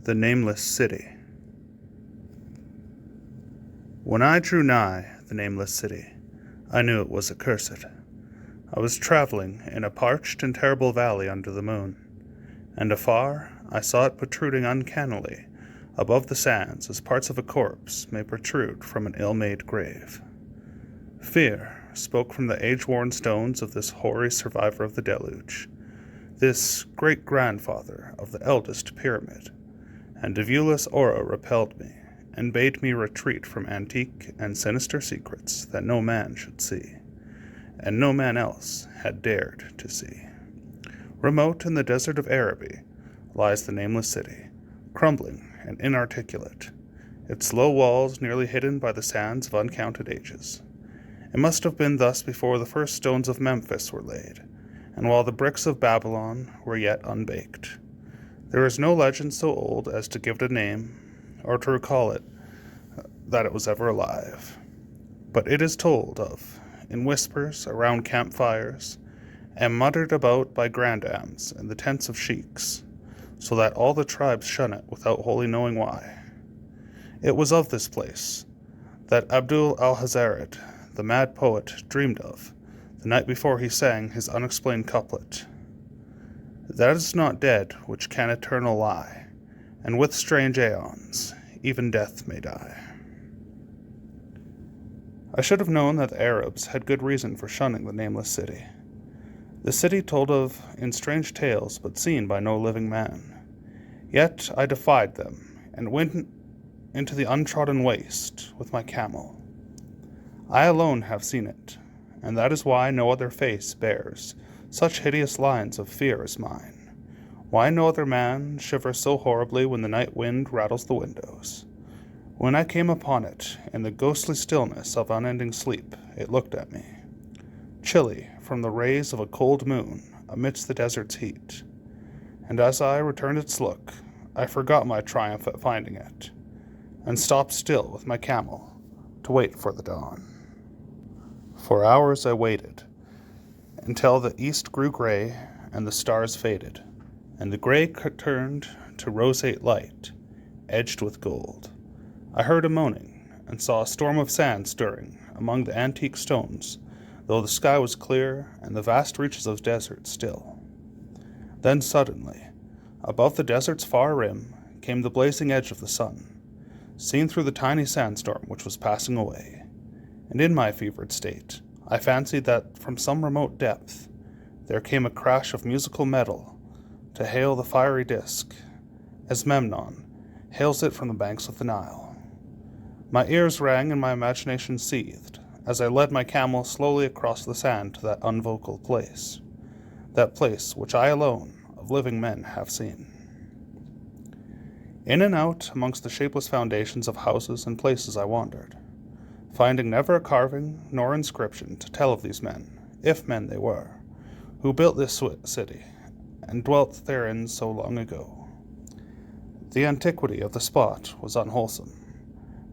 The Nameless City. When I drew nigh the nameless city, I knew it was accursed. I was traveling in a parched and terrible valley under the moon, and afar I saw it protruding uncannily above the sands as parts of a corpse may protrude from an ill-made grave. Fear spoke from the age-worn stones of this hoary survivor of the deluge, this great-grandfather of the eldest pyramid, and a viewless aura repelled me, and bade me retreat from antique and sinister secrets that no man should see, and no man else had dared to see. Remote in the desert of Araby lies the nameless city, crumbling and inarticulate, its low walls nearly hidden by the sands of uncounted ages. It must have been thus before the first stones of Memphis were laid, and while the bricks of Babylon were yet unbaked. There is no legend so old as to give it a name, or to recall it, that it was ever alive. But it is told of in whispers around campfires, and muttered about by grandams in the tents of sheiks, so that all the tribes shun it without wholly knowing why. It was of this place that Abdul al-Hazarid, the mad poet, dreamed of the night before he sang his unexplained couplet. That is not dead which can eternal lie, and with strange aeons even death may die. I should have known that the Arabs had good reason for shunning the nameless city. The city told of in strange tales but seen by no living man. Yet I defied them, and went into the untrodden waste with my camel. I alone have seen it, and that is why no other face bears such hideous lines of fear as mine, why no other man shivers so horribly when the night wind rattles the windows. When I came upon it, in the ghostly stillness of unending sleep, it looked at me, chilly from the rays of a cold moon amidst the desert's heat, and as I returned its look, I forgot my triumph at finding it, and stopped still with my camel to wait for the dawn. For hours I waited, until the east grew gray and the stars faded, and the gray turned to roseate light, edged with gold. I heard a moaning, and saw a storm of sand stirring among the antique stones, though the sky was clear and the vast reaches of desert still. Then suddenly, above the desert's far rim, came the blazing edge of the sun, seen through the tiny sandstorm which was passing away, and in my fevered state, I fancied that from some remote depth there came a crash of musical metal to hail the fiery disk, as Memnon hails it from the banks of the Nile. My ears rang and my imagination seethed, as I led my camel slowly across the sand to that unvocal place, that place which I alone of living men have seen. In and out amongst the shapeless foundations of houses and places I wandered, finding never a carving nor inscription to tell of these men, if men they were, who built this city, and dwelt therein so long ago. The antiquity of the spot was unwholesome,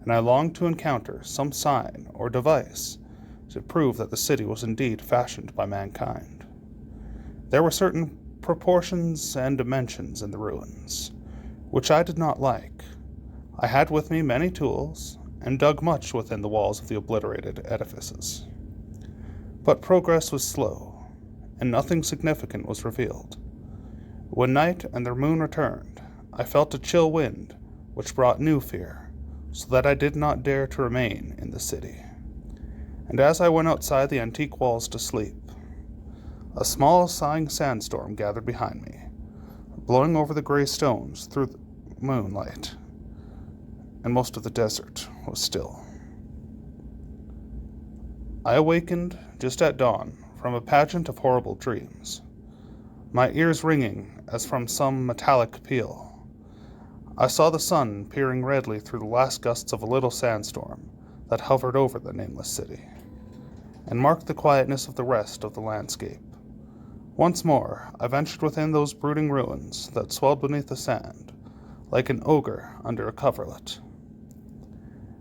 and I longed to encounter some sign or device to prove that the city was indeed fashioned by mankind. There were certain proportions and dimensions in the ruins, which I did not like. I had with me many tools, and dug much within the walls of the obliterated edifices. But progress was slow, and nothing significant was revealed. When night and the moon returned, I felt a chill wind, which brought new fear, so that I did not dare to remain in the city. And as I went outside the antique walls to sleep, a small sighing sandstorm gathered behind me, blowing over the gray stones through the moonlight, and most of the desert was still. I awakened just at dawn from a pageant of horrible dreams, my ears ringing as from some metallic peal. I saw the sun peering redly through the last gusts of a little sandstorm that hovered over the nameless city, and marked the quietness of the rest of the landscape. Once more I ventured within those brooding ruins that swelled beneath the sand, like an ogre under a coverlet,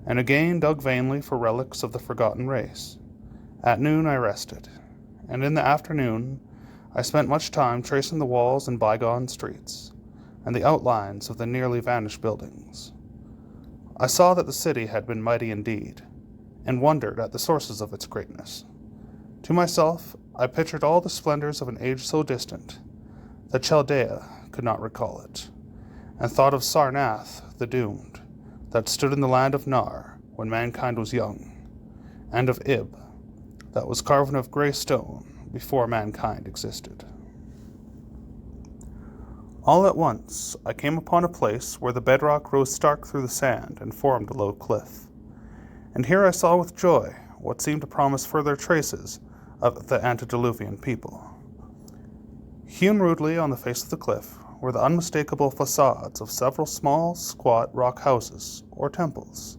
and again dug vainly for relics of the forgotten race. At noon I rested, and in the afternoon I spent much time tracing the walls and bygone streets, and the outlines of the nearly vanished buildings. I saw that the city had been mighty indeed, and wondered at the sources of its greatness. To myself, I pictured all the splendors of an age so distant that Chaldea could not recall it, and thought of Sarnath the doomed, that stood in the land of Nar when mankind was young, and of Ib, that was carven of grey stone before mankind existed. All at once, I came upon a place where the bedrock rose stark through the sand and formed a low cliff. And here I saw with joy what seemed to promise further traces of the antediluvian people. Hewn rudely on the face of the cliff were the unmistakable facades of several small, squat rock houses, or temples,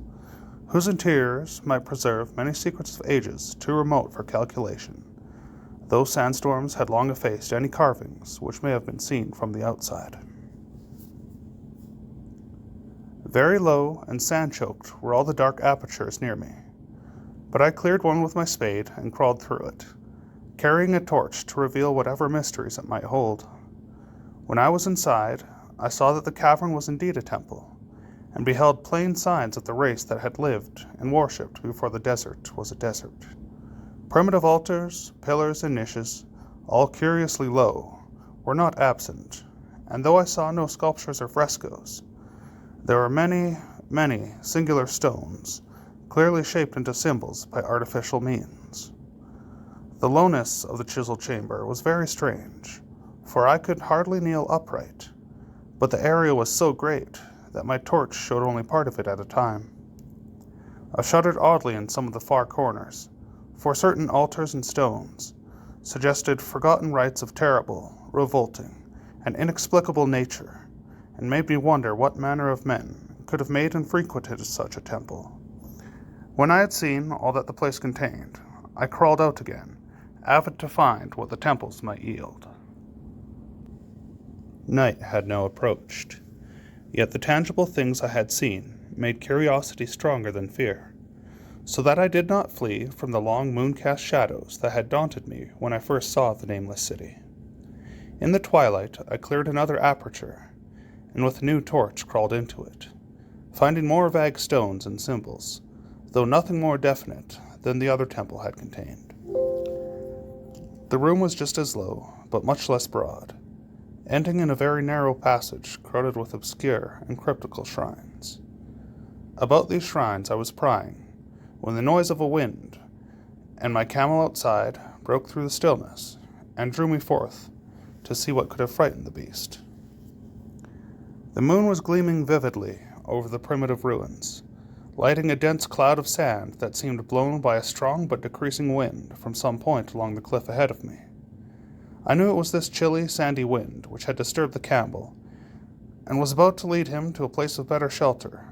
whose interiors might preserve many secrets of ages too remote for calculation, though sandstorms had long effaced any carvings which may have been seen from the outside. Very low and sand-choked were all the dark apertures near me, but I cleared one with my spade and crawled through it, carrying a torch to reveal whatever mysteries it might hold. When I was inside, I saw that the cavern was indeed a temple, and beheld plain signs of the race that had lived and worshipped before the desert was a desert. Primitive altars, pillars, and niches, all curiously low, were not absent, and though I saw no sculptures or frescoes, there were many, many singular stones, clearly shaped into symbols by artificial means. The lowness of the chiseled chamber was very strange, for I could hardly kneel upright, but the area was so great that my torch showed only part of it at a time. I shuddered oddly in some of the far corners, for certain altars and stones suggested forgotten rites of terrible, revolting, and inexplicable nature, and made me wonder what manner of men could have made and frequented such a temple. When I had seen all that the place contained, I crawled out again, avid to find what the temples might yield. Night had now approached, yet the tangible things I had seen made curiosity stronger than fear, so that I did not flee from the long moon-cast shadows that had daunted me when I first saw the Nameless city. In the twilight, I cleared another aperture, and with a new torch crawled into it, finding more vague stones and symbols, though nothing more definite than the other temple had contained. The room was just as low, but much less broad, ending in a very narrow passage crowded with obscure and cryptical shrines. About these shrines I was prying, when the noise of a wind, and my camel outside, broke through the stillness, and drew me forth to see what could have frightened the beast. The moon was gleaming vividly over the primitive ruins, lighting a dense cloud of sand that seemed blown by a strong but decreasing wind from some point along the cliff ahead of me. I knew it was this chilly, sandy wind which had disturbed the camel, and was about to lead him to a place of better shelter,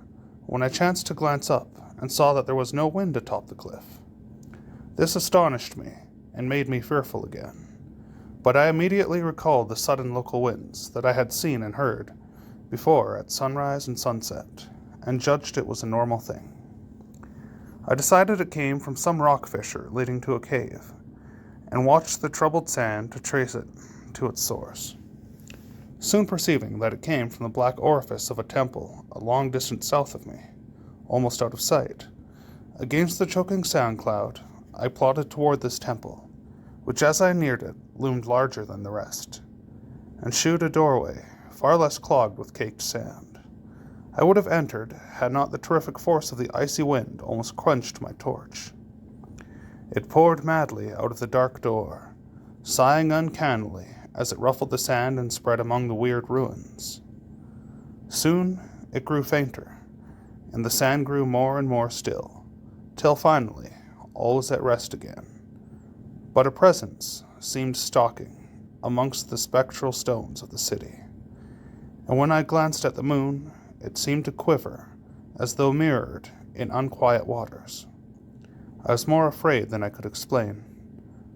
when I chanced to glance up and saw that there was no wind atop the cliff. This astonished me and made me fearful again, but I immediately recalled the sudden local winds that I had seen and heard before at sunrise and sunset, and judged it was a normal thing. I decided it came from some rock fissure leading to a cave, and watched the troubled sand to trace it to its source, soon perceiving that it came from the black orifice of a temple a long distance south of me, almost out of sight. Against the choking sound cloud, I plodded toward this temple, which as I neared it loomed larger than the rest, and shewed a doorway far less clogged with caked sand. I would have entered had not the terrific force of the icy wind almost quenched my torch. It poured madly out of the dark door, sighing uncannily as it ruffled the sand and spread among the weird ruins. Soon it grew fainter, and the sand grew more and more still, till finally all was at rest again. But a presence seemed stalking amongst the spectral stones of the city, and when I glanced at the moon, it seemed to quiver as though mirrored in unquiet waters. I was more afraid than I could explain,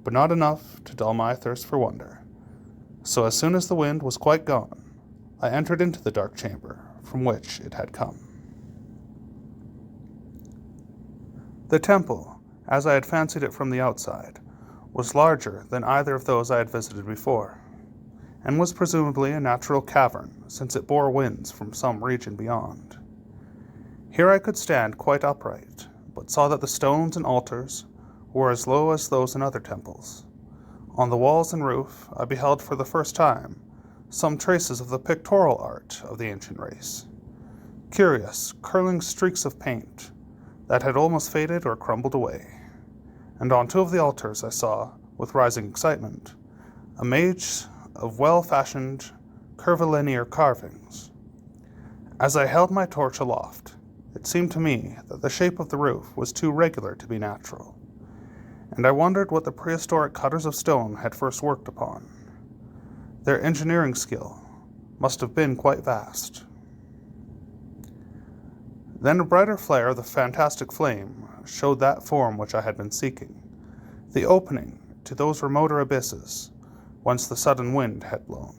but not enough to dull my thirst for wonder. So as soon as the wind was quite gone, I entered into the dark chamber from which it had come. The temple, as I had fancied it from the outside, was larger than either of those I had visited before, and was presumably a natural cavern, since it bore winds from some region beyond. Here I could stand quite upright, but saw that the stones and altars were as low as those in other temples. On the walls and roof I beheld for the first time some traces of the pictorial art of the ancient race. Curious, curling streaks of paint that had almost faded or crumbled away. And on two of the altars I saw, with rising excitement, a maze of well-fashioned, curvilinear carvings. As I held my torch aloft, it seemed to me that the shape of the roof was too regular to be natural, and I wondered what the prehistoric cutters of stone had first worked upon. Their engineering skill must have been quite vast. Then a brighter flare of the fantastic flame showed that form which I had been seeking, the opening to those remoter abysses whence the sudden wind had blown.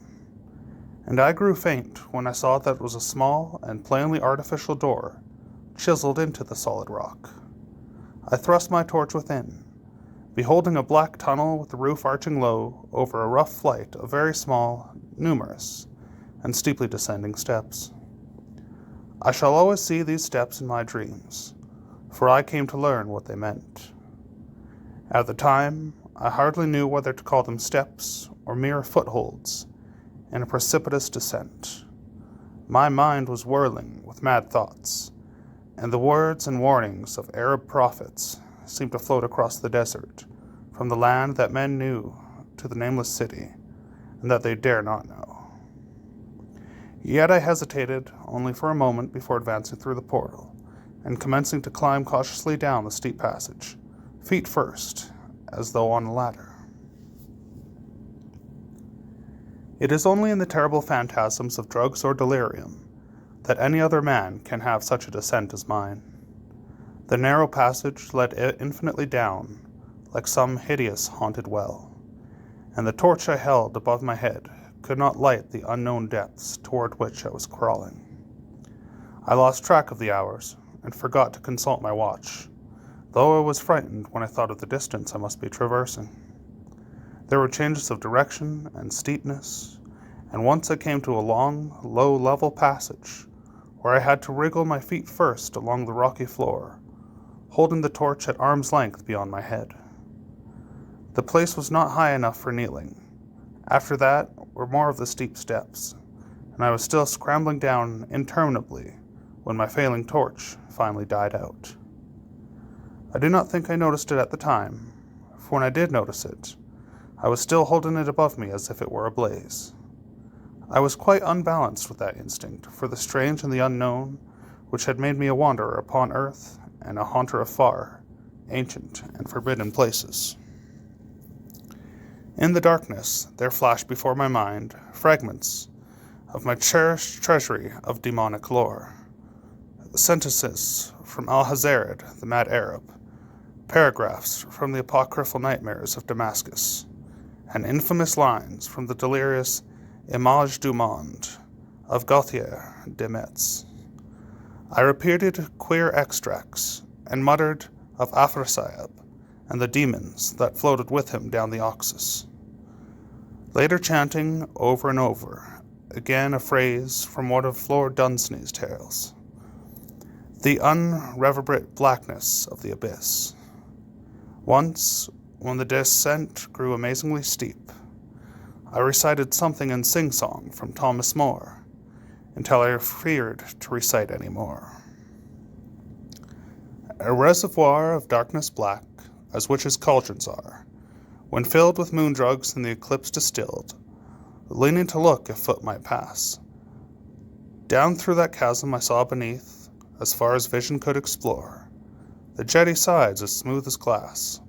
And I grew faint when I saw that it was a small and plainly artificial door chiseled into the solid rock. I thrust my torch within, beholding a black tunnel with the roof arching low over a rough flight of very small, numerous, and steeply descending steps. I shall always see these steps in my dreams, for I came to learn what they meant. At the time, I hardly knew whether to call them steps or mere footholds in a precipitous descent. My mind was whirling with mad thoughts, and the words and warnings of Arab prophets seemed to float across the desert, from the land that men knew to the nameless city, and that they dare not know. Yet I hesitated only for a moment before advancing through the portal, and commencing to climb cautiously down the steep passage, feet first, as though on a ladder. It is only in the terrible phantasms of drugs or delirium that any other man can have such a descent as mine. The narrow passage led infinitely down, like some hideous haunted well, and the torch I held above my head could not light the unknown depths toward which I was crawling. I lost track of the hours, and forgot to consult my watch, though I was frightened when I thought of the distance I must be traversing. There were changes of direction and steepness, and once I came to a long, low, level passage, where I had to wriggle my feet first along the rocky floor, holding the torch at arm's length beyond my head. The place was not high enough for kneeling. After that were more of the steep steps, and I was still scrambling down interminably when my failing torch finally died out. I do not think I noticed it at the time, for when I did notice it, I was still holding it above me as if it were ablaze. I was quite unbalanced with that instinct for the strange and the unknown, which had made me a wanderer upon earth and a haunter of far, ancient, and forbidden places. In the darkness, there flashed before my mind fragments of my cherished treasury of demonic lore. Sentences from Al-Hazared, the mad Arab, paragraphs from the apocryphal nightmares of Damascus, and infamous lines from the delirious Image du Monde of Gauthier de Metz. I repeated queer extracts, and muttered of Afrasiab and the demons that floated with him down the Oxus. Later chanting over and over, again a phrase from one of Lord Dunsany's tales. The unreverberate blackness of the abyss. Once, when the descent grew amazingly steep, I recited something in sing-song from Thomas More, until I feared to recite any more. A reservoir of darkness black, as witches' cauldrons are, when filled with moon drugs and the eclipse distilled, leaning to look if foot might pass. Down through that chasm I saw beneath, as far as vision could explore, the jetty sides as smooth as glass,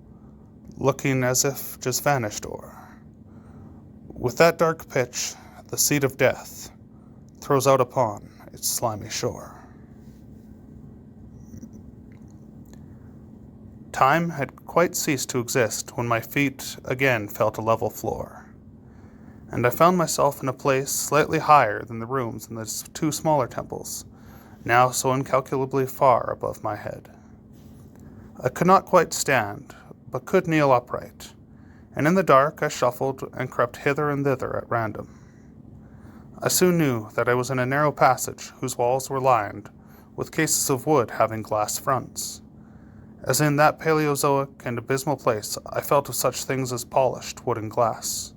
looking as if just vanished o'er. With that dark pitch, the seed of death throws out upon its slimy shore. Time had quite ceased to exist when my feet again felt a level floor, and I found myself in a place slightly higher than the rooms in the two smaller temples, now so incalculably far above my head. I could not quite stand, but could kneel upright, and in the dark I shuffled and crept hither and thither at random. I soon knew that I was in a narrow passage whose walls were lined with cases of wood having glass fronts. As in that Paleozoic and abysmal place, I felt of such things as polished wood and glass.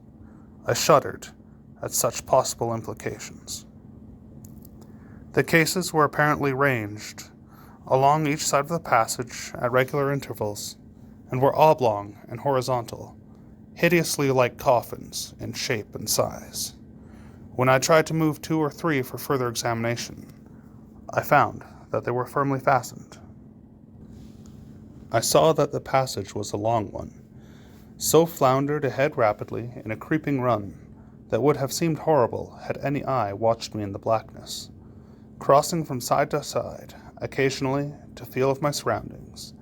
I shuddered at such possible implications. The cases were apparently ranged along each side of the passage at regular intervals, and were oblong and horizontal, hideously like coffins in shape and size. When I tried to move 2 or 3 for further examination, I found that they were firmly fastened. I saw that the passage was a long one, so floundered ahead rapidly in a creeping run that would have seemed horrible had any eye watched me in the blackness, crossing from side to side, occasionally to feel of my surroundings,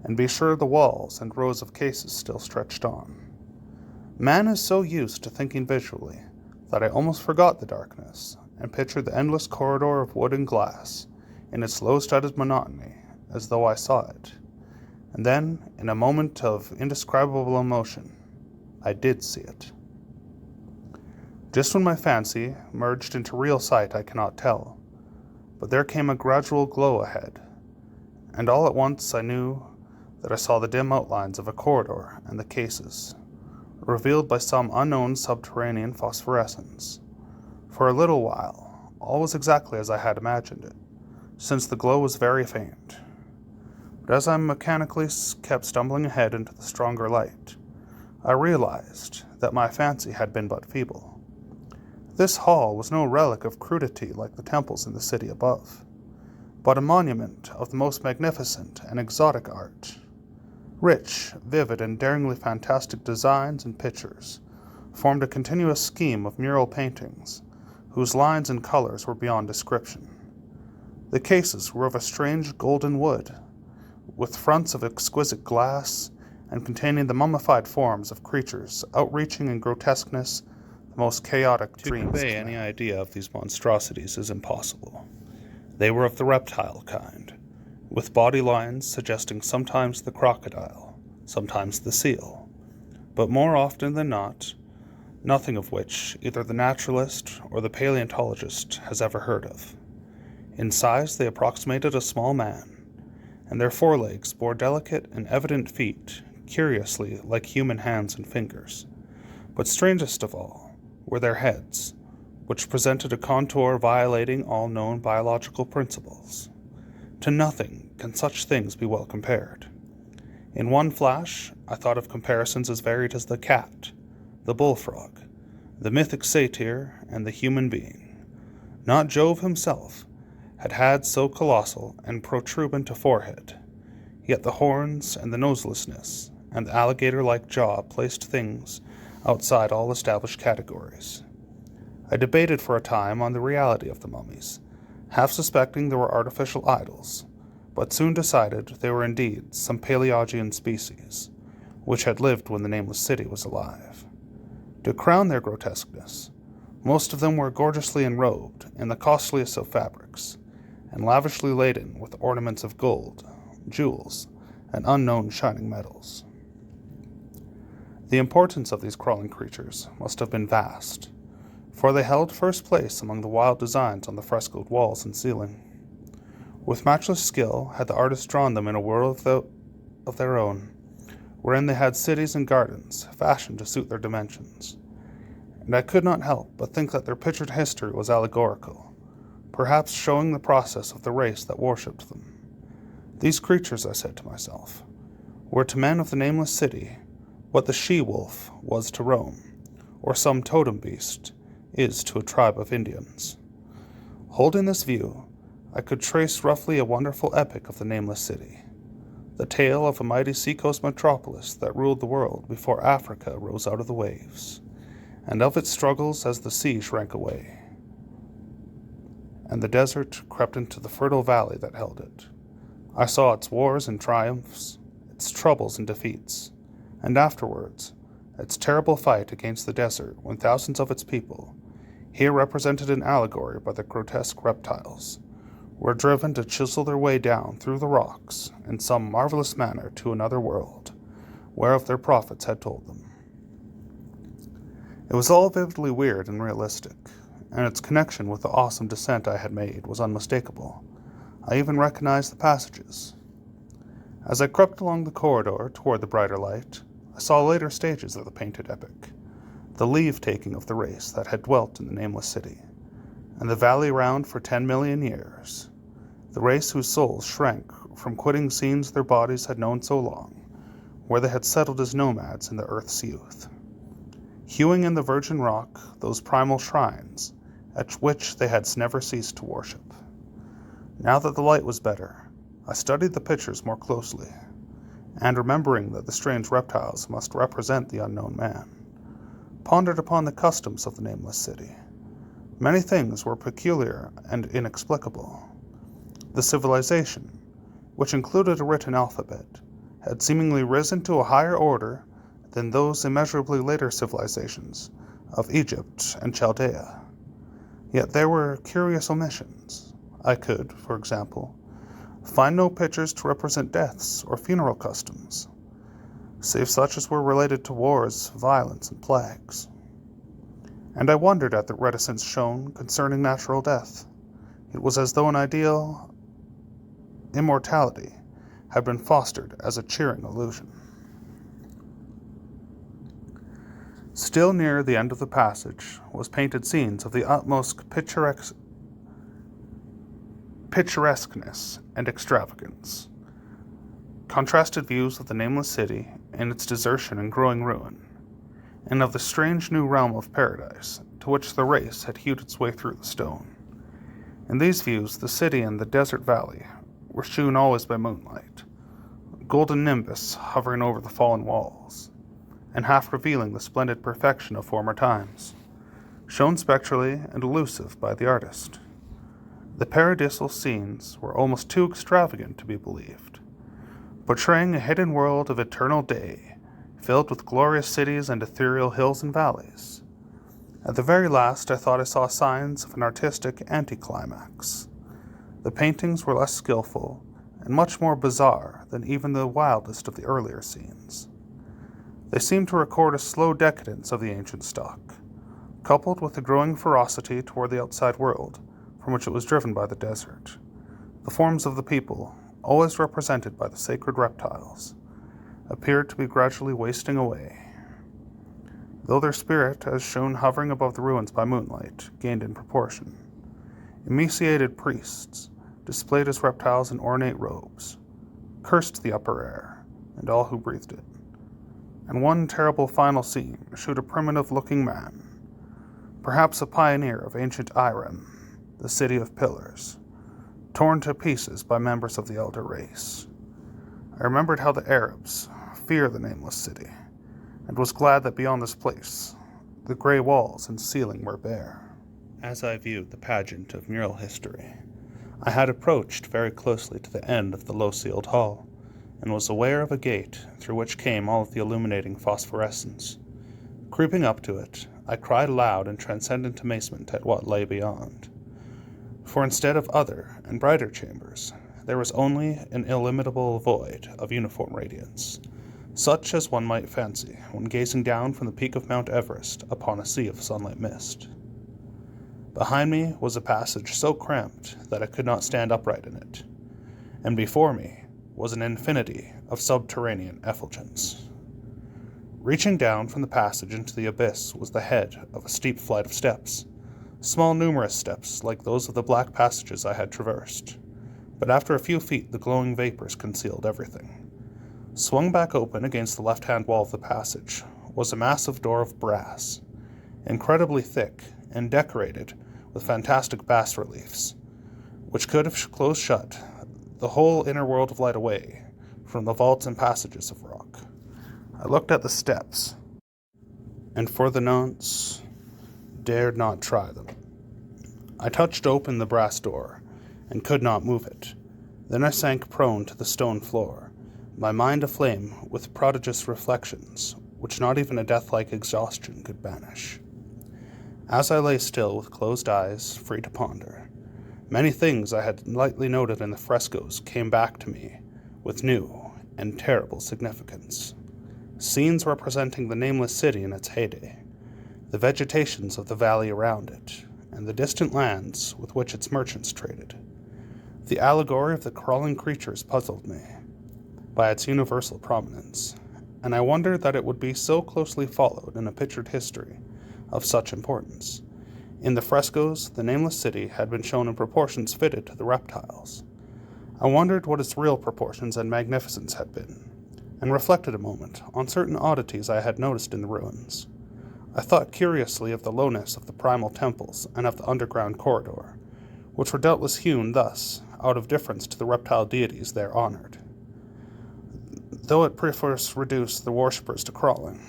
and be sure the walls and rows of cases still stretched on. Man is so used to thinking visually that I almost forgot the darkness and pictured the endless corridor of wood and glass in its low-studded monotony as though I saw it. And then, in a moment of indescribable emotion, I did see it. Just when my fancy merged into real sight I cannot tell, but there came a gradual glow ahead, and all at once I knew that I saw the dim outlines of a corridor and the cases, revealed by some unknown subterranean phosphorescence. For a little while, all was exactly as I had imagined it, since the glow was very faint. But as I mechanically kept stumbling ahead into the stronger light, I realized that my fancy had been but feeble. This hall was no relic of crudity like the temples in the city above, but a monument of the most magnificent and exotic art. Rich, vivid, and daringly fantastic designs and pictures formed a continuous scheme of mural paintings, whose lines and colors were beyond description. The cases were of a strange golden wood, with fronts of exquisite glass, and containing the mummified forms of creatures outreaching in grotesqueness the most chaotic dreams. To convey any idea of these monstrosities is impossible. They were of the reptile kind, with body lines suggesting sometimes the crocodile, sometimes the seal, but more often than not, nothing of which either the naturalist or the paleontologist has ever heard of. In size they approximated a small man, and their forelegs bore delicate and evident feet, curiously like human hands and fingers. But strangest of all were their heads, which presented a contour violating all known biological principles. To nothing can such things be well compared. In one flash, I thought of comparisons as varied as the cat, the bullfrog, the mythic satyr, and the human being. Not Jove himself had had so colossal and protuberant a forehead, yet the horns and the noselessness and the alligator-like jaw placed things outside all established categories. I debated for a time on the reality of the mummies, half suspecting they were artificial idols, but soon decided they were indeed some Paleogean species, which had lived when the Nameless City was alive. To crown their grotesqueness, most of them were gorgeously enrobed in the costliest of fabrics, and lavishly laden with ornaments of gold, jewels, and unknown shining metals. The importance of these crawling creatures must have been vast, for they held first place among the wild designs on the frescoed walls and ceiling. With matchless skill had the artists drawn them in a world of their own, wherein they had cities and gardens fashioned to suit their dimensions, and I could not help but think that their pictured history was allegorical, perhaps showing the process of the race that worshipped them. These creatures, I said to myself, were to men of the Nameless City what the she-wolf was to Rome, or some totem beast is to a tribe of Indians. Holding this view, I could trace roughly a wonderful epic of the Nameless City, the tale of a mighty seacoast metropolis that ruled the world before Africa rose out of the waves, and of its struggles as the sea shrank away, and the desert crept into the fertile valley that held it. I saw its wars and triumphs, its troubles and defeats, and afterwards, its terrible fight against the desert when thousands of its people, here represented in allegory by the grotesque reptiles, were driven to chisel their way down through the rocks in some marvelous manner to another world, whereof their prophets had told them. It was all vividly weird and realistic, and its connection with the awesome descent I had made was unmistakable. I even recognized the passages. As I crept along the corridor toward the brighter light, I saw later stages of the painted epic, the leave-taking of the race that had dwelt in the Nameless City, and the valley round for 10 million years, the race whose souls shrank from quitting scenes their bodies had known so long, where they had settled as nomads in the earth's youth, hewing in the virgin rock those primal shrines at which they had never ceased to worship. Now that the light was better, I studied the pictures more closely, and remembering that the strange reptiles must represent the unknown man, pondered upon the customs of the Nameless City. Many things were peculiar and inexplicable. The civilization, which included a written alphabet, had seemingly risen to a higher order than those immeasurably later civilizations of Egypt and Chaldea. Yet there were curious omissions. I could, for example, find no pictures to represent deaths or funeral customs, save such as were related to wars, violence, and plagues. And I wondered at the reticence shown concerning natural death. It was as though an ideal immortality had been fostered as a cheering illusion. Still near the end of the passage was painted scenes of the utmost picturesqueness and extravagance, contrasted views of the Nameless City and its desertion and growing ruin, and of the strange new realm of paradise to which the race had hewed its way through the stone. In these views, the city and the desert valley were shewn always by moonlight, a golden nimbus hovering over the fallen walls, and half revealing the splendid perfection of former times, shown spectrally and elusive by the artist. The paradisal scenes were almost too extravagant to be believed, portraying a hidden world of eternal day, filled with glorious cities and ethereal hills and valleys. At the very last, I thought I saw signs of an artistic anticlimax. The paintings were less skillful and much more bizarre than even the wildest of the earlier scenes. They seemed to record a slow decadence of the ancient stock, coupled with a growing ferocity toward the outside world from which it was driven by the desert. The forms of the people, always represented by the sacred reptiles, appeared to be gradually wasting away, though their spirit, as shown hovering above the ruins by moonlight, gained in proportion. Emaciated priests, displayed as reptiles in ornate robes, cursed the upper air and all who breathed it. And one terrible final scene showed a primitive-looking man, perhaps a pioneer of ancient Irem, the city of pillars, torn to pieces by members of the elder race. I remembered how the Arabs fear the Nameless City, and was glad that beyond this place, the gray walls and ceiling were bare. As I viewed the pageant of mural history, I had approached very closely to the end of the low-ceiled hall, and was aware of a gate through which came all of the illuminating phosphorescence. Creeping up to it, I cried aloud in transcendent amazement at what lay beyond. For instead of other and brighter chambers, there was only an illimitable void of uniform radiance, such as one might fancy when gazing down from the peak of Mount Everest upon a sea of sunlit mist. Behind me was a passage so cramped that I could not stand upright in it, and before me was an infinity of subterranean effulgence. Reaching down from the passage into the abyss was the head of a steep flight of steps, small numerous steps like those of the black passages I had traversed, but after a few feet the glowing vapors concealed everything. Swung back open against the left-hand wall of the passage was a massive door of brass, incredibly thick and decorated with fantastic bas-reliefs, which could have closed shut the whole inner world of light away from the vaults and passages of rock. I looked at the steps, and for the nonce, dared not try them. I touched open the brass door, and could not move it. Then I sank prone to the stone floor, my mind aflame with prodigious reflections, which not even a death-like exhaustion could banish. As I lay still with closed eyes, free to ponder, many things I had lightly noted in the frescoes came back to me with new and terrible significance. Scenes representing the Nameless City in its heyday, the vegetations of the valley around it, and the distant lands with which its merchants traded. The allegory of the crawling creatures puzzled me by its universal prominence, and I wondered that it would be so closely followed in a pictured history of such importance. In the frescoes, the Nameless City had been shown in proportions fitted to the reptiles. I wondered what its real proportions and magnificence had been, and reflected a moment on certain oddities I had noticed in the ruins. I thought curiously of the lowness of the primal temples and of the underground corridor, which were doubtless hewn thus, out of deference to the reptile deities there honored, though it perforce reduced the worshippers to crawling.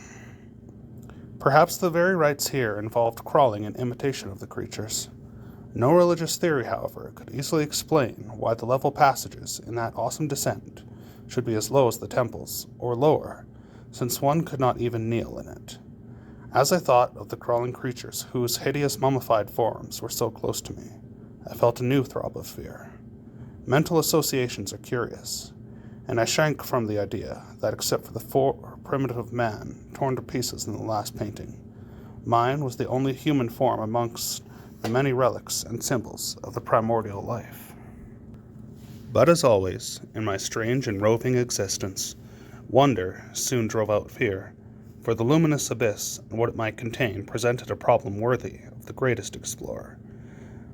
Perhaps the very rites here involved crawling in imitation of the creatures. No religious theory, however, could easily explain why the level passages in that awesome descent should be as low as the temples, or lower, since one could not even kneel in it. As I thought of the crawling creatures whose hideous mummified forms were so close to me, I felt a new throb of fear. Mental associations are curious, and I shrank from the idea that except for the poor primitive man torn to pieces in the last painting, mine was the only human form amongst the many relics and symbols of the primordial life. But as always, in my strange and roving existence, wonder soon drove out fear, for the luminous abyss and what it might contain presented a problem worthy of the greatest explorer.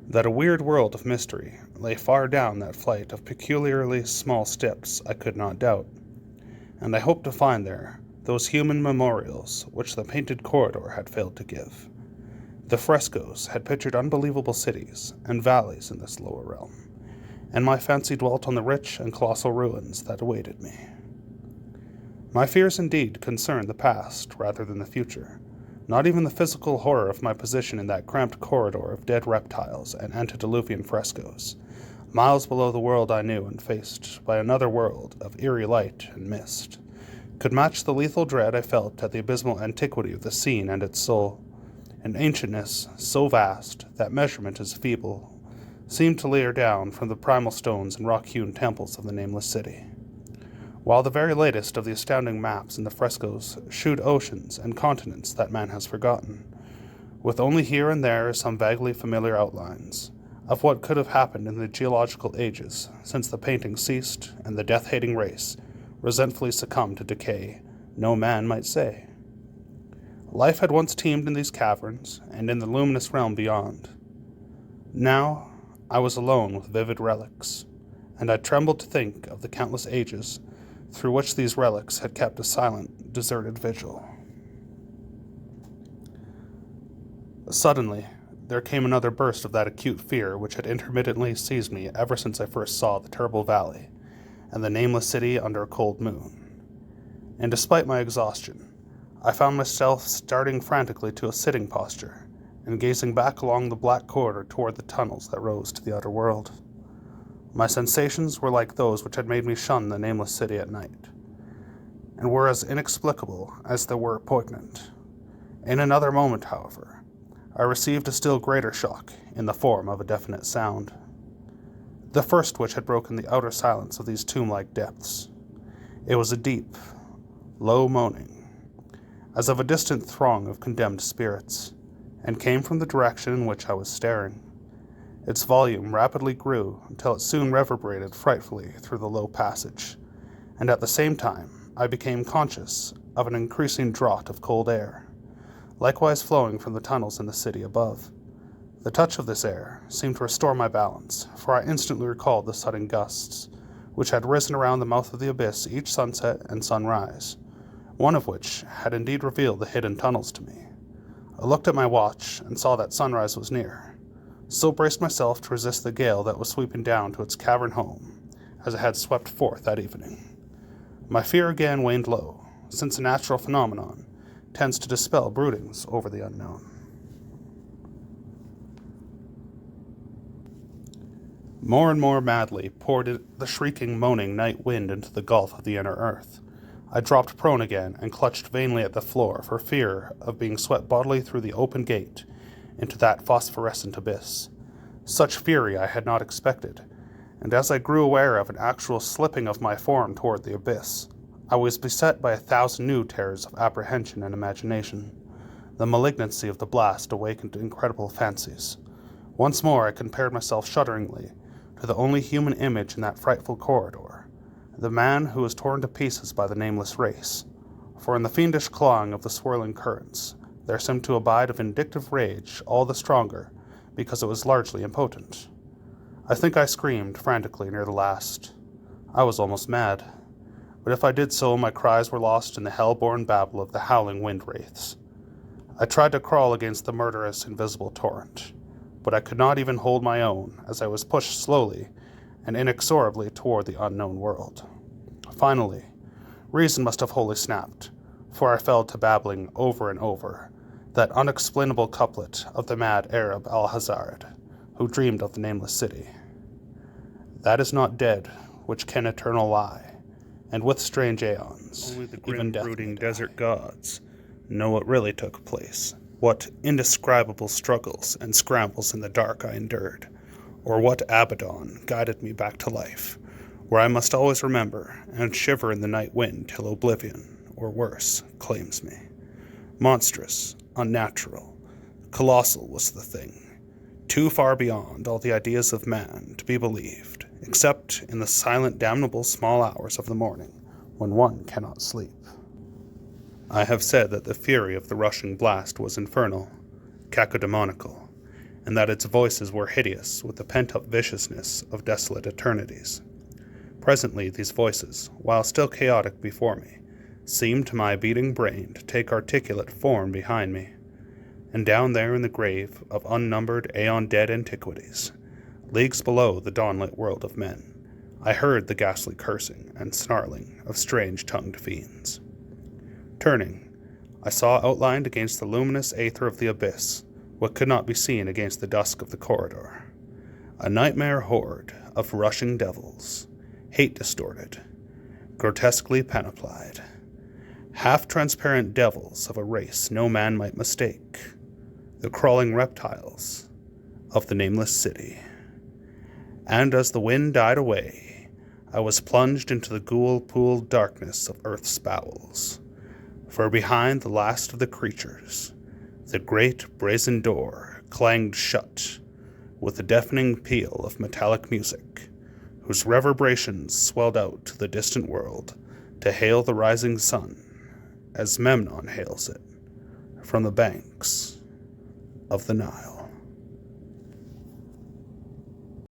That a weird world of mystery lay far down that flight of peculiarly small steps I could not doubt, and I hoped to find there those human memorials which the painted corridor had failed to give. The frescoes had pictured unbelievable cities and valleys in this lower realm, and my fancy dwelt on the rich and colossal ruins that awaited me. My fears indeed concerned the past rather than the future. Not even the physical horror of my position in that cramped corridor of dead reptiles and antediluvian frescoes, miles below the world I knew and faced by another world of eerie light and mist, could match the lethal dread I felt at the abysmal antiquity of the scene and its soul, an ancientness so vast that measurement is feeble seemed to layer down from the primal stones and rock-hewn temples of the Nameless City, while the very latest of the astounding maps in the frescoes shewed oceans and continents that man has forgotten, with only here and there some vaguely familiar outlines of what could have happened in the geological ages since the painting ceased and the death-hating race resentfully succumbed to decay, no man might say. Life had once teemed in these caverns and in the luminous realm beyond. Now I was alone with vivid relics, and I trembled to think of the countless ages through which these relics had kept a silent, deserted vigil. Suddenly, there came another burst of that acute fear which had intermittently seized me ever since I first saw the terrible valley and the Nameless City under a cold moon. And despite my exhaustion, I found myself starting frantically to a sitting posture and gazing back along the black corridor toward the tunnels that rose to the outer world. My sensations were like those which had made me shun the Nameless City at night, and were as inexplicable as they were poignant. In another moment, however, I received a still greater shock in the form of a definite sound, the first which had broken the outer silence of these tomb-like depths. It was a deep, low moaning, as of a distant throng of condemned spirits, and came from the direction in which I was staring. Its volume rapidly grew until it soon reverberated frightfully through the low passage, and at the same time I became conscious of an increasing draught of cold air, likewise flowing from the tunnels in the city above. The touch of this air seemed to restore my balance, for I instantly recalled the sudden gusts which had risen around the mouth of the abyss each sunset and sunrise, one of which had indeed revealed the hidden tunnels to me. I looked at my watch and saw that sunrise was near, so braced myself to resist the gale that was sweeping down to its cavern home, as it had swept forth that evening. My fear again waned low, since a natural phenomenon tends to dispel broodings over the unknown. More and more madly poured the shrieking, moaning night wind into the gulf of the inner earth. I dropped prone again and clutched vainly at the floor for fear of being swept bodily through the open gate into that phosphorescent abyss. Such fury I had not expected, and as I grew aware of an actual slipping of my form toward the abyss, I was beset by 1,000 new terrors of apprehension and imagination. The malignancy of the blast awakened incredible fancies. Once more I compared myself shudderingly to the only human image in that frightful corridor, the man who was torn to pieces by the nameless race, for in the fiendish clawing of the swirling currents there seemed to abide a vindictive rage all the stronger because it was largely impotent. I think I screamed frantically near the last. I was almost mad, but if I did so, my cries were lost in the hell-born babble of the howling wind-wraiths. I tried to crawl against the murderous, invisible torrent, but I could not even hold my own as I was pushed slowly and inexorably toward the unknown world. Finally, reason must have wholly snapped, for I fell to babbling over and over that unexplainable couplet of the mad Arab Alhazard, who dreamed of the nameless city. That is not dead which can eternal lie, and with strange aeons, only the even grim brooding desert gods know what really took place, what indescribable struggles and scrambles in the dark I endured, or what Abaddon guided me back to life, where I must always remember and shiver in the night wind till oblivion, or worse, claims me. Monstrous, unnatural, colossal was the thing, too far beyond all the ideas of man to be believed, except in the silent, damnable small hours of the morning, when one cannot sleep. I have said that the fury of the rushing blast was infernal, cacodemonical, and that its voices were hideous with the pent-up viciousness of desolate eternities. Presently these voices, while still chaotic before me, seemed to my beating brain to take articulate form behind me, and down there in the grave of unnumbered aeon-dead antiquities, leagues below the dawnlit world of men, I heard the ghastly cursing and snarling of strange-tongued fiends. Turning, I saw outlined against the luminous aether of the abyss what could not be seen against the dusk of the corridor. A nightmare horde of rushing devils, hate-distorted, grotesquely panoplied, half-transparent devils of a race no man might mistake, the crawling reptiles of the nameless city. And as the wind died away, I was plunged into the ghoul-pooled darkness of earth's bowels, for behind the last of the creatures, the great brazen door clanged shut with a deafening peal of metallic music, whose reverberations swelled out to the distant world to hail the rising sun, as Memnon hails it, from the banks of the Nile.